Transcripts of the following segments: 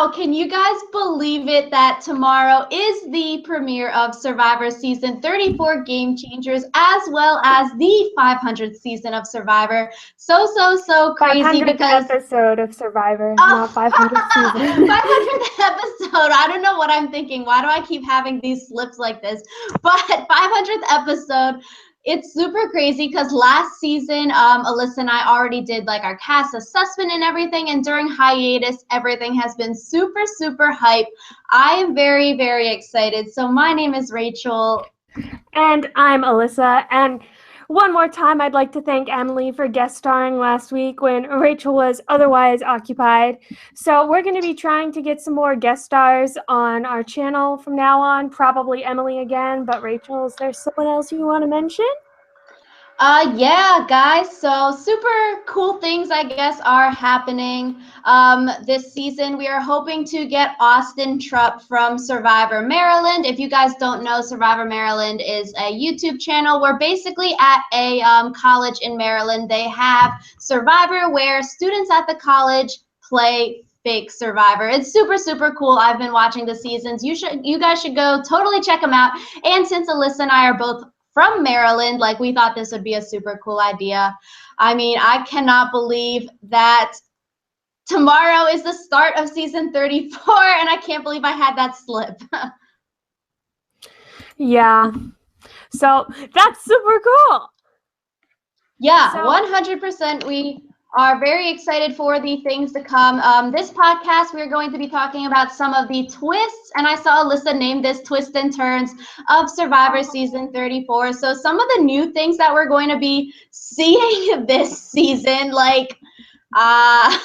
Wow, can you guys believe it that tomorrow is the premiere of Survivor Season 34 Game Changers, as well as the 500th season of Survivor. So crazy 500th because episode of Survivor, oh, not 500th season. 500th episode. I don't know what I'm thinking. Why do I keep having these slips like this? But 500th episode. It's super crazy because last season, Alyssa and I already did like our cast assessment and everything. And during hiatus, everything has been super hype. I am very excited. So my name is Rachel. And I'm Alyssa. And one more time, I'd like to thank Emily for guest starring last week when Rachel was otherwise occupied. So we're going to be trying to get some more guest stars on our channel from now on. Probably Emily again, but Rachel, is there someone else you want to mention? Yeah, guys. So super cool things, I guess, are happening this season. We are hoping to get Austin Trupp from Survivor Maryland. If you guys don't know, Survivor Maryland is a YouTube channel where basically at a college in Maryland, they have Survivor where students at the college play fake Survivor. It's super cool. I've been watching the seasons. You guys should go totally check them out. And since Alyssa and I are both from Maryland, like we thought this would be a super cool idea. I mean, I cannot believe that tomorrow is the start of season 34 and I can't believe I had that slip. Yeah. So that's super cool. Yeah, 100%. We are very excited for the things to come. This podcast, we're going to be talking about some of the twists, and I saw Alyssa name this Twists and Turns of Survivor Season 34. So some of the new things that we're going to be seeing this season, like, Alyssa,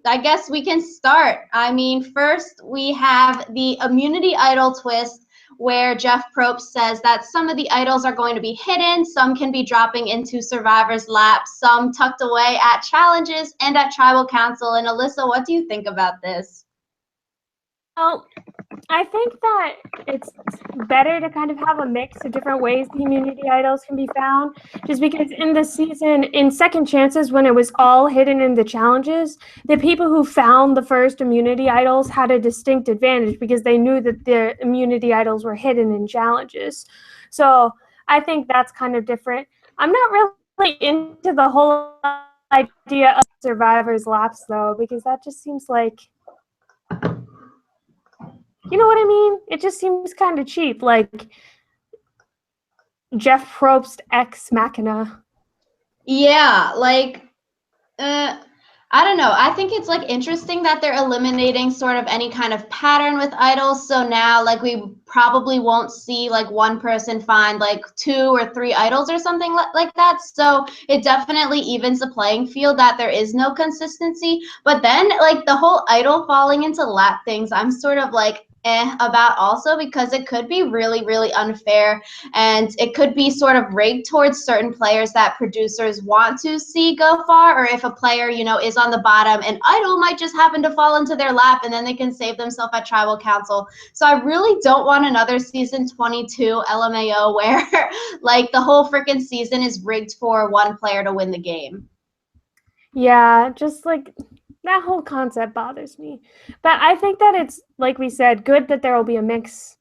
I guess we can start. I mean, first we have the immunity idol twist, where Jeff Probst says that some of the idols are going to be hidden, some can be dropping into Survivor's lap, some tucked away at challenges and at Tribal Council. And Alyssa, what do you think about this? Well, I think that it's better to kind of have a mix of different ways the immunity idols can be found, just because in the season, in Second Chances, when it was all hidden in the challenges, the people who found the first immunity idols had a distinct advantage because they knew that the immunity idols were hidden in challenges. So I think that's kind of different. I'm not really into the whole idea of Survivor's laps, though, because that just seems like, you know what I mean? It just seems kind of cheap, like Jeff Probst ex machina. Yeah, like, I don't know. I think it's like interesting that they're eliminating sort of any kind of pattern with idols. So now like we probably won't see like one person find like 2 or 3 idols or something like that. So it definitely evens the playing field that there is no consistency. But then like the whole idol falling into lap things, I'm sort of like about also, because it could be really unfair, and it could be sort of rigged towards certain players that producers want to see go far, or if a player, you know, is on the bottom, an idol might just happen to fall into their lap and then they can save themselves at Tribal Council. So I really don't want another season 22 LMAO where like the whole freaking season is rigged for one player to win the game. Yeah, just like that whole concept bothers me. But I think that it's, like we said, good that there will be a mix.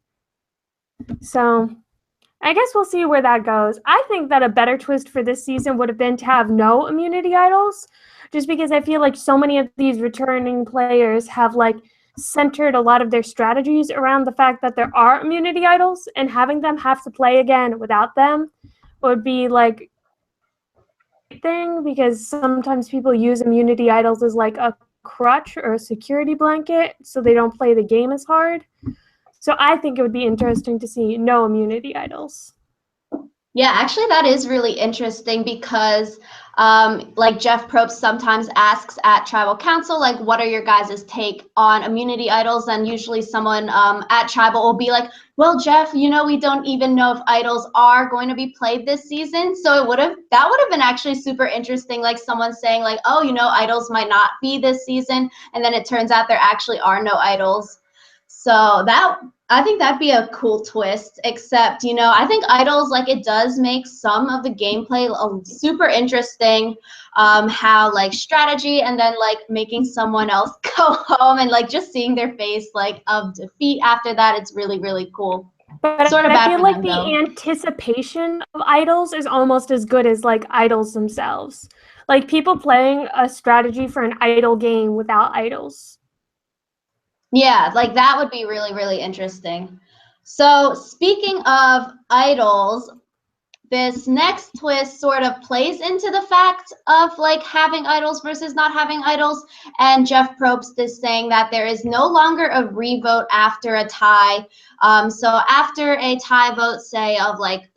So I guess we'll see where that goes. I think that a better twist for this season would have been to have no immunity idols, just because I feel like so many of these returning players have like centered a lot of their strategies around the fact that there are immunity idols, and having them have to play again without them would be like thing, because sometimes people use immunity idols as like a crutch or a security blanket so they don't play the game as hard. So I think it would be interesting to see no immunity idols. Yeah, actually, that is really interesting because, like Jeff Probst sometimes asks at Tribal Council, like, what are your guys' take on immunity idols? And usually someone at Tribal will be like, well, Jeff, you know, we don't even know if idols are going to be played this season. So that would have been actually super interesting, like someone saying like, oh, you know, idols might not be this season. And then it turns out there actually are no idols. So I think that'd be a cool twist, except, I think Idols, like, it does make some of the gameplay super interesting, how, like, strategy and then, like, making someone else go home and, like, just seeing their face, like, of defeat after that, it's really, really cool. But Sort of I bad feel for like them, the though. anticipation of Idols is almost as good as, like, Idols themselves. Like, people playing a strategy for an Idol game without Idols. Yeah, like, that would be really, really interesting. So, speaking of Idols, this next twist sort of plays into the fact of, like, having idols versus not having idols. And Jeff Probst is saying that there is no longer a revote after a tie. So after a tie vote, say, of like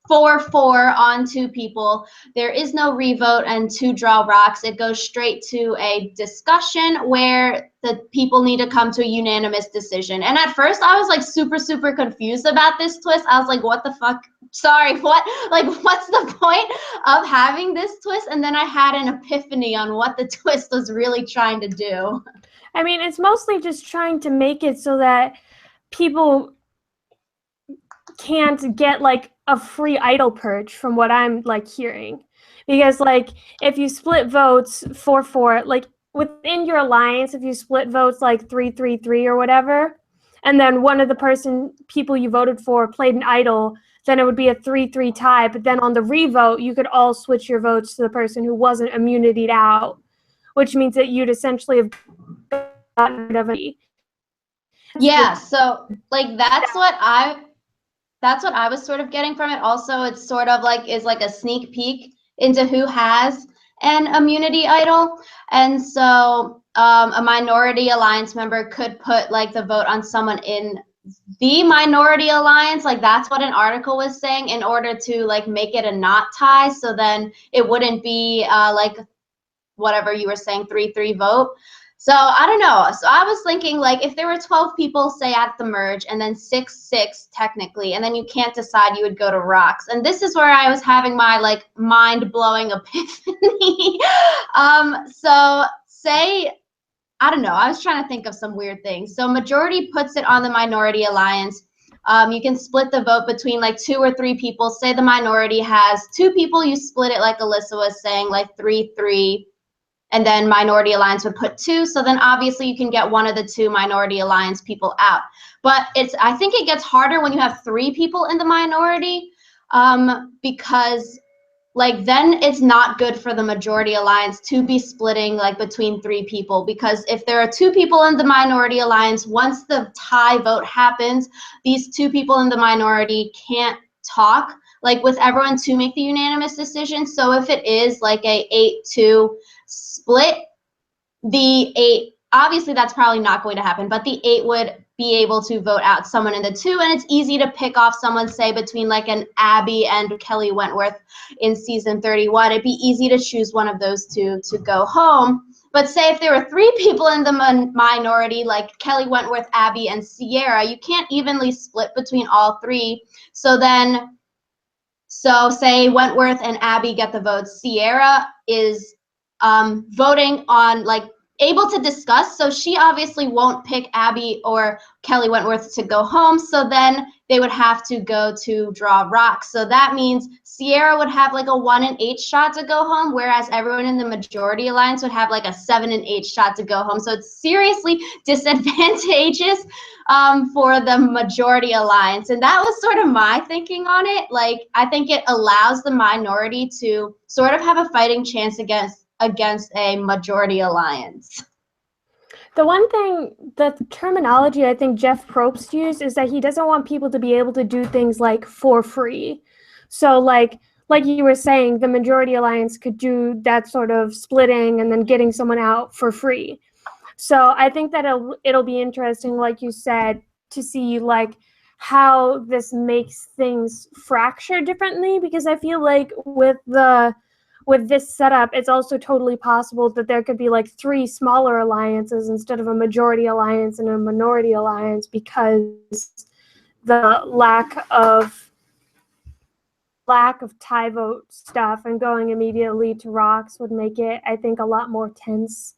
4-4 on two people, there is no revote and two draw rocks. It goes straight to a discussion where the people need to come to a unanimous decision. And at first I was like super, super confused about this twist. I was like, what the fuck? Sorry, what? Like, what's the point of having this twist? And then I had an epiphany on what the twist was really trying to do. I mean, it's mostly just trying to make it so that people can't get like a free idol purge from what I'm like hearing. Because like if you split votes 4-4, like within your alliance, if you split votes like 3-3-3 or whatever, and then one of the people you voted for played an idol, then it would be a 3-3 tie. But then on the revote, you could all switch your votes to the person who wasn't immunityed out, which means that you'd essentially have gotten rid of it. Yeah, so like that's what I was sort of getting from it. Also, it's sort of like is like a sneak peek into who has an immunity idol. And so a minority alliance member could put like the vote on someone in the minority alliance. Like that's what an article was saying, in order to like make it a not tie. So then it wouldn't be like whatever you were saying, 3-3 vote. So I don't know. So I was thinking, like, if there were 12 people, say, at the merge, and then 6-6 technically, and then you can't decide, you would go to rocks. And this is where I was having my like mind-blowing epiphany. So say, I don't know, I was trying to think of some weird things. So majority puts it on the minority alliance. You can split the vote between like 2 or 3 people. Say the minority has 2 people, you split it like Alyssa was saying, like 3-3. And then minority alliance would put 2. So then obviously you can get one of the 2 minority alliance people out. But I think it gets harder when you have 3 people in the minority, because like then it's not good for the majority alliance to be splitting like between 3 people, because if there are 2 people in the minority alliance, once the tie vote happens, these 2 people in the minority can't talk like with everyone to make the unanimous decision. So if it is like a 8-2 split, the 8, obviously that's probably not going to happen, but the 8 would be able to vote out someone in the 2, and it's easy to pick off someone, say, between like an Abby and Kelly Wentworth in season 31. It'd be easy to choose one of those 2 to go home. But say if there were 3 people in the minority, like Kelly Wentworth, Abby, and Sierra, you can't evenly split between all 3. So say Wentworth and Abby get the votes. Sierra is voting on, like, able to discuss. So she obviously won't pick Abby or Kelly Wentworth to go home. So then they would have to go to draw rocks. So that means Sierra would have like a 1 in 8 shot to go home, whereas everyone in the majority alliance would have like a 7 in 8 shot to go home. So it's seriously disadvantageous for the majority alliance. And that was sort of my thinking on it. Like, I think it allows the minority to sort of have a fighting chance against a majority alliance. The one thing, the terminology I think Jeff Probst used is that he doesn't want people to be able to do things like for free. So like you were saying, the majority alliance could do that sort of splitting and then getting someone out for free. So I think that it'll be interesting, like you said, to see like how this makes things fracture differently, because I feel like with this setup, it's also totally possible that there could be like 3 smaller alliances instead of a majority alliance and a minority alliance, because the lack of tie vote stuff and going immediately to rocks would make it, I think, a lot more tense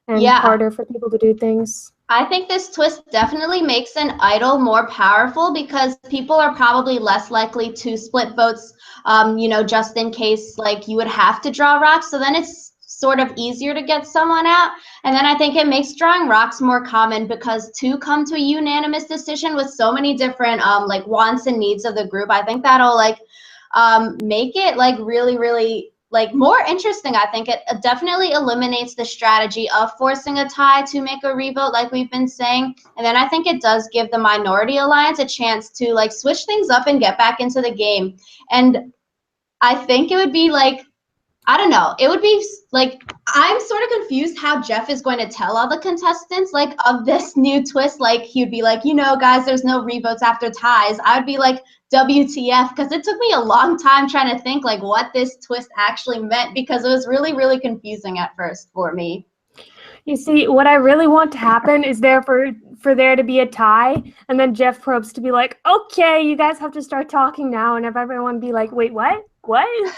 and harder for people to do things. I think this twist definitely makes an idol more powerful because people are probably less likely to split votes, just in case like you would have to draw rocks. So then it's sort of easier to get someone out. And then I think it makes drawing rocks more common because to come to a unanimous decision with so many different like wants and needs of the group, I think that'll like make it like really, really like more interesting. I think it definitely eliminates the strategy of forcing a tie to make a revote like we've been saying. And then I think it does give the minority alliance a chance to like switch things up and get back into the game. And I think it would be like, I don't know. It would be like, I'm sort of confused how Jeff is going to tell all the contestants like of this new twist. Like he'd be like, guys, there's no revotes after ties. I would be like, WTF, because it took me a long time trying to think like what this twist actually meant because it was really, really confusing at first for me. You see, what I really want to happen is for there to be a tie, and then Jeff Probst to be like, okay, you guys have to start talking now, and have everyone be like, wait, what? What?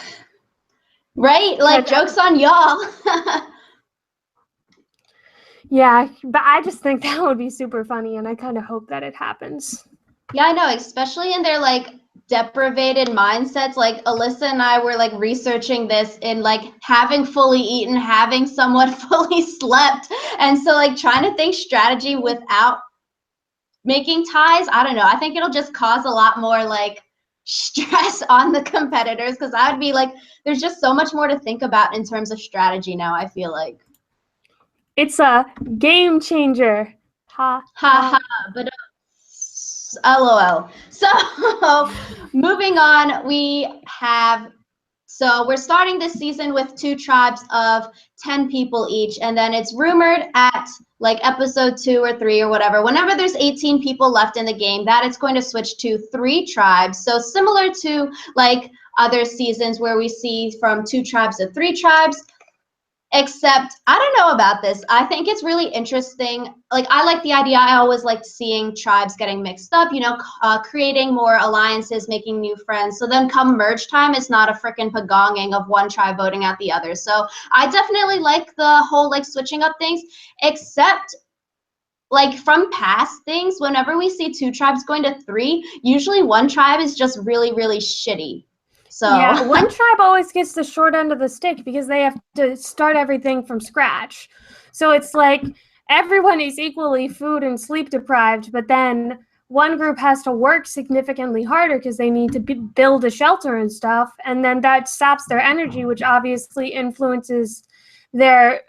Right? Like, joke's on y'all. Yeah, but I just think that would be super funny, and I kind of hope that it happens. Yeah, I know, especially in their like deprivated mindsets. Like Alyssa and I were like researching this in like having fully eaten, having somewhat fully slept. And so like trying to think strategy without making ties, I don't know. I think it'll just cause a lot more like stress on the competitors because I'd be like, there's just so much more to think about in terms of strategy now, I feel like. It's a game changer. Ha ha. But LOL. So moving on, we're starting this season with 2 tribes of 10 people each, and then it's rumored at like episode 2 or 3 or whatever, whenever there's 18 people left in the game, that it's going to switch to 3 tribes. So similar to like other seasons where we see from 2 tribes to 3 tribes. Except, I don't know about this. I think it's really interesting. Like, I like the idea. I always liked seeing tribes getting mixed up, creating more alliances, making new friends. So then come merge time, it's not a freaking pagonging of one tribe voting out the other. So I definitely like the whole, like, switching up things, except like from past things, whenever we see 2 tribes going to 3, usually one tribe is just really, really shitty. So yeah, one tribe always gets the short end of the stick because they have to start everything from scratch. So it's like everyone is equally food and sleep deprived, but then one group has to work significantly harder because they need to build a shelter and stuff, and then that saps their energy, which obviously influences their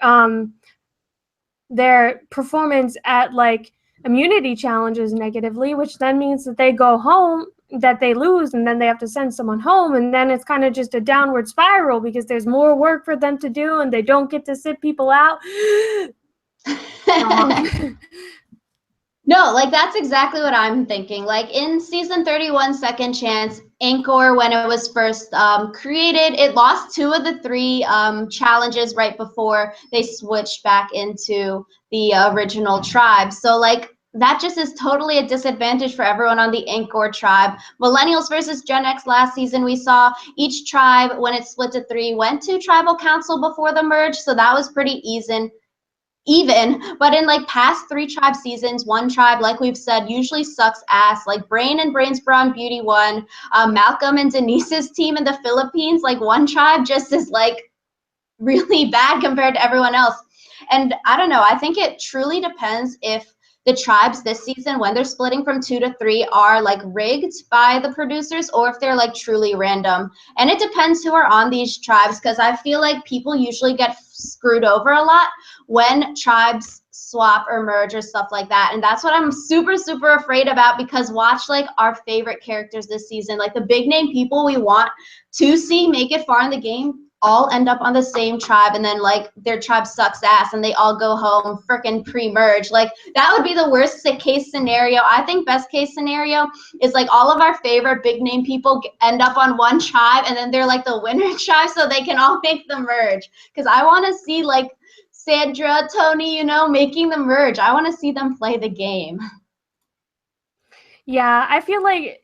performance at like immunity challenges negatively, which then means that they go home, that they lose, and then they have to send someone home, and then it's kind of just a downward spiral because there's more work for them to do and they don't get to sit people out. No, like that's exactly what I'm thinking. Like in season 31, Second Chance, Anchor, when it was first created, it lost 2 of the 3 challenges right before they switched back into the original tribe. So like that just is totally a disadvantage for everyone on the Anchor tribe. Millennials versus Gen X last season, we saw each tribe, when it split to 3, went to tribal council before the merge. So that was pretty even, but in like past 3 tribe seasons, one tribe, like we've said, usually sucks ass. Like Brain and Brains Brawn Beauty won. Malcolm and Denise's team in the Philippines, like one tribe just is like really bad compared to everyone else. And I don't know, I think it truly depends if the tribes this season, when they're splitting from 2 to 3, are like rigged by the producers or if they're like truly random. And it depends who are on these tribes because I feel like people usually get screwed over a lot when tribes swap or merge or stuff like that. And that's what I'm super, super afraid about because watch like our favorite characters this season, like the big name people we want to see make it far in the game, all end up on the same tribe and then like their tribe sucks ass and they all go home freaking pre-merge. Like that would be the worst case scenario. I think best case scenario is like all of our favorite big name people end up on one tribe and then they're like the winner tribe so they can all make the merge. Because I want to see like Sandra, Tony, making the merge. I want to see them play the game. Yeah, I feel like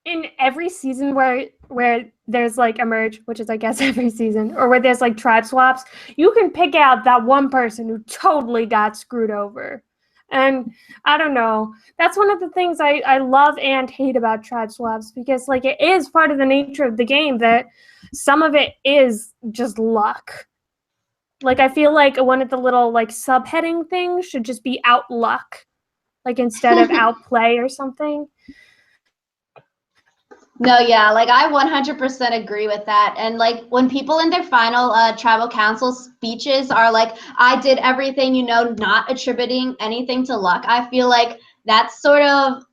in every season where there's like a merge, which is I guess every season, or where there's like tribe swaps, you can pick out that one person who totally got screwed over. And I don't know. That's one of the things I love and hate about tribe swaps, because like it is part of the nature of the game that some of it is just luck. Like I feel like one of the little like subheading things should just be out luck, like instead of outplay or something. No, yeah, like I 100% agree with that. And like when people in their final tribal council speeches are like, I did everything, not attributing anything to luck, I feel like that's sort of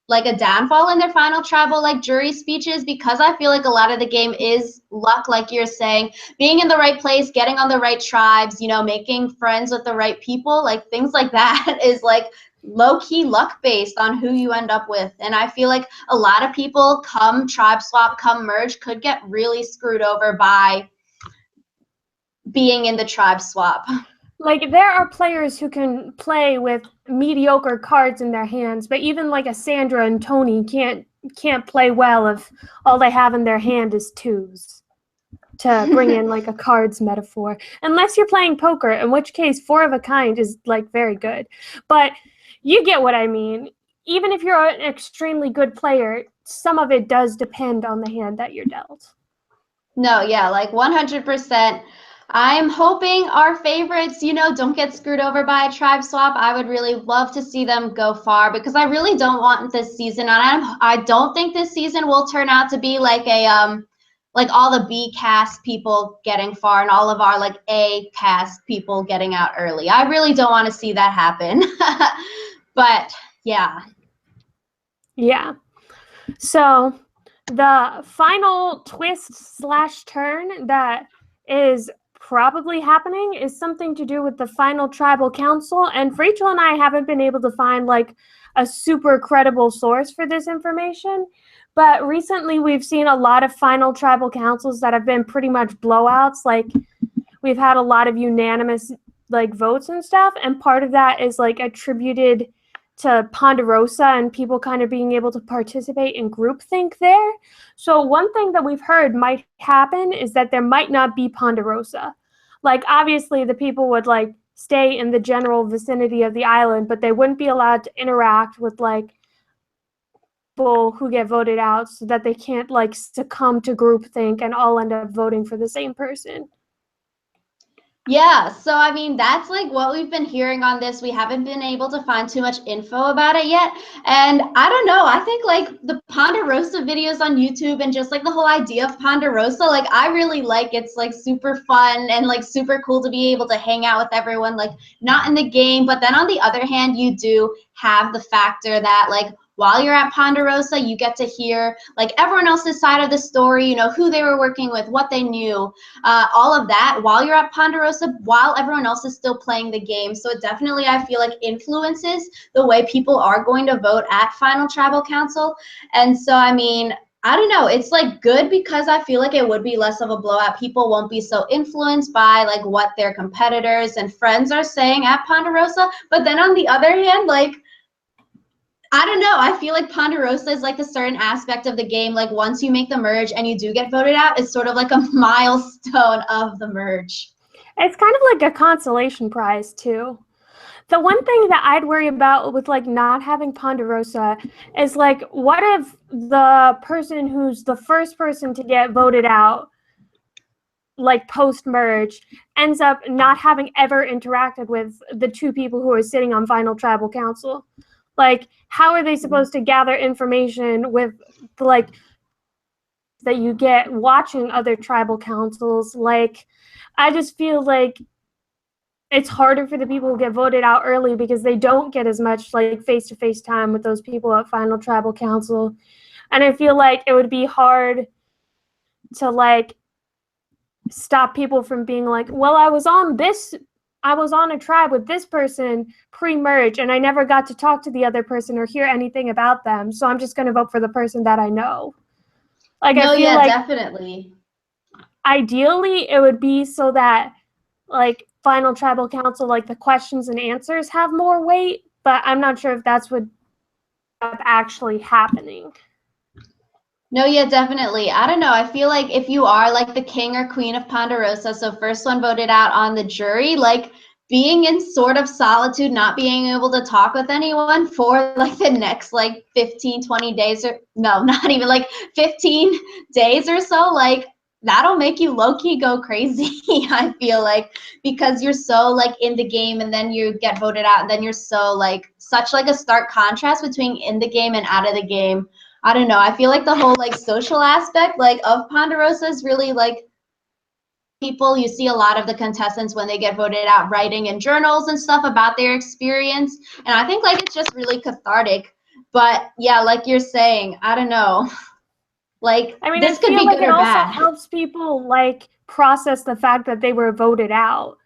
like a downfall in their final tribal like jury speeches, because I feel like a lot of the game is luck, like you're saying, being in the right place, getting on the right tribes, making friends with the right people, like things like that is like low-key luck based on who you end up with. And I feel like a lot of people come tribe swap, come merge, could get really screwed over by being in the tribe swap. Like there are players who can play with mediocre cards in their hands, but even like a Sandra and Tony can't play well if all they have in their hand is twos, to bring in like a cards metaphor, unless you're playing poker, in which case 4 of a kind is like very good. But you get what I mean. Even if you're an extremely good player, some of it does depend on the hand that you're dealt. No, yeah, like 100%. I'm hoping our favorites, don't get screwed over by a tribe swap. I would really love to see them go far, because I really don't want this season, and I don't think this season will turn out to be like like all the B cast people getting far and all of our like A cast people getting out early. I really don't want to see that happen. But yeah. Yeah. So the final twist/turn that is probably happening is something to do with the final tribal council. And Rachel and I haven't been able to find like a super credible source for this information. But recently we've seen a lot of final tribal councils that have been pretty much blowouts. Like we've had a lot of unanimous like votes and stuff. And part of that is like attributed to Ponderosa and people kind of being able to participate in groupthink there. So one thing that we've heard might happen is that there might not be Ponderosa. Like obviously the people would like stay in the general vicinity of the island, but they wouldn't be allowed to interact with like people who get voted out, so that they can't like succumb to groupthink and all end up voting for the same person. Yeah, so I mean, that's like what we've been hearing on this. We haven't been able to find too much info about it yet. And I don't know, I think like the Ponderosa videos on YouTube and just like the whole idea of Ponderosa, like I really like it's like super fun and like super cool to be able to hang out with everyone, like not in the game. But then on the other hand, you do have the factor that like while you're at Ponderosa, you get to hear like everyone else's side of the story, who they were working with, what they knew, all of that while you're at Ponderosa, while everyone else is still playing the game. So it definitely, I feel like, influences the way people are going to vote at Final Tribal Council. And so, I mean, I don't know. It's like good, because I feel like it would be less of a blowout. People won't be so influenced by like what their competitors and friends are saying at Ponderosa. But then on the other hand, like, I don't know. I feel like Ponderosa is like a certain aspect of the game. Like once you make the merge and you do get voted out, it's sort of like a milestone of the merge. It's kind of like a consolation prize too. The one thing that I'd worry about with like not having Ponderosa is like, what if the person who's the first person to get voted out, like post merge, ends up not having ever interacted with the 2 people who are sitting on Final Tribal Council? Like, how are they supposed to gather information with like that you get watching other tribal councils? Like, I just feel like it's harder for the people who get voted out early, because they don't get as much like face-to-face time with those people at Final Tribal Council. And I feel like it would be hard to like stop people from being like, well, I was on a tribe with this person pre-merge and I never got to talk to the other person or hear anything about them, so I'm just going to vote for the person that I know. Like, No, I feel yeah, like definitely. ideally it would be so that like Final Tribal Council, like the questions and answers have more weight, but I'm not sure if that's what actually happening. No, yeah, definitely. I don't know. I feel like if you are like the king or queen of Ponderosa, so first one voted out on the jury, like being in sort of solitude, not being able to talk with anyone for like the next like 15, 20 days, or no, not even like 15 days or so, like that'll make you low-key go crazy. I feel like, because you're so like in the game and then you get voted out, and then you're so like such like a stark contrast between in the game and out of the game. I don't know, I feel like the whole like social aspect like of Ponderosa is really like, people, you see a lot of the contestants when they get voted out writing in journals and stuff about their experience, and I think like it's just really cathartic. But yeah, like you're saying, I don't know, like I mean, I this could feel be like good it or also bad. helps people like process the fact that they were voted out,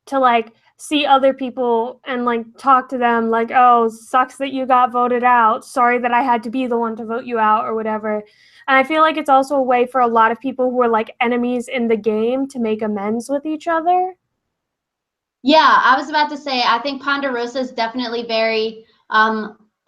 to like see other people and like talk to them like, oh, sucks that you got voted out. Sorry that I had to be the one to vote you out or whatever. And I feel like it's also a way for a lot of people who are like enemies in the game to make amends with each other. Yeah, I was about to say, I think Ponderosa is definitely very,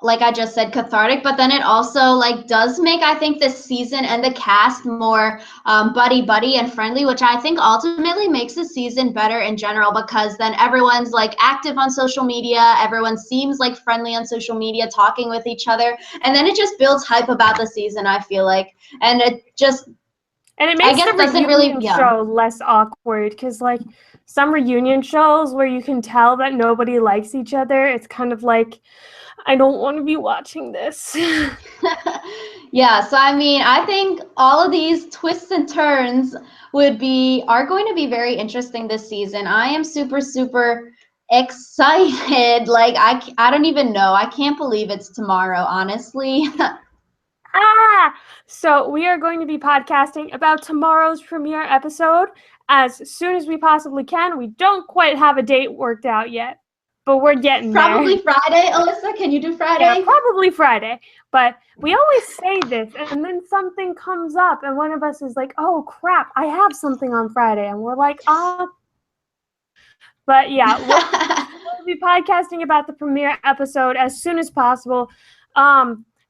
like I just said, cathartic, but then it also like does make, I think, this season and the cast more buddy and friendly, which I think ultimately makes the season better in general, because then everyone's like active on social media, everyone seems like friendly on social media, talking with each other, and then it just builds hype about the season, I feel like, and it just, And it I makes the guess, doesn't really, reunion yeah. show less awkward, because like some reunion shows where you can tell that nobody likes each other, it's kind of like, I don't want to be watching this. Yeah, so I mean, I think all of these twists and turns are going to be very interesting this season. I am super, super excited. Like, I don't even know. I can't believe it's tomorrow, honestly. So we are going to be podcasting about tomorrow's premiere episode as soon as we possibly can. We don't quite have a date worked out yet, but we're getting there. Probably Friday. Alyssa, can you do Friday? Yeah, probably Friday. But we always say this, and then something comes up, and one of us is like, oh, crap, I have something on Friday. And we're like, But yeah, we'll be podcasting about the premiere episode as soon as possible.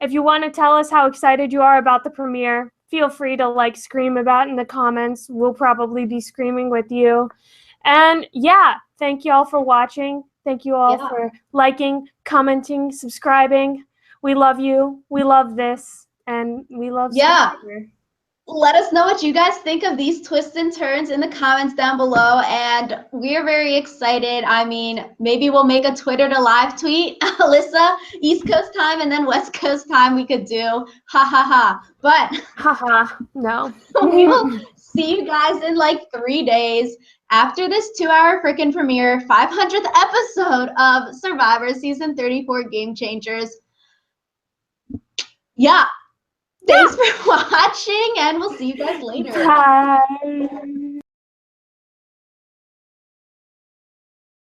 If you want to tell us how excited you are about the premiere, feel free to like scream about it in the comments. We'll probably be screaming with you. And yeah, thank you all for watching. Thank you all for liking, commenting, subscribing. We love you. We love this. And we love Survivor. Let us know what you guys think of these twists and turns in the comments down below, and we're very excited. I mean, maybe we'll make a Twitter to live tweet, Alyssa, East Coast time, and then West Coast time we could do. Ha ha ha. But haha, no. We will see you guys in like 3 days after this 2-hour freaking premiere, 500th episode of Survivor Season 34 Game Changers. Yeah. Thanks for watching, and we'll see you guys later. Bye.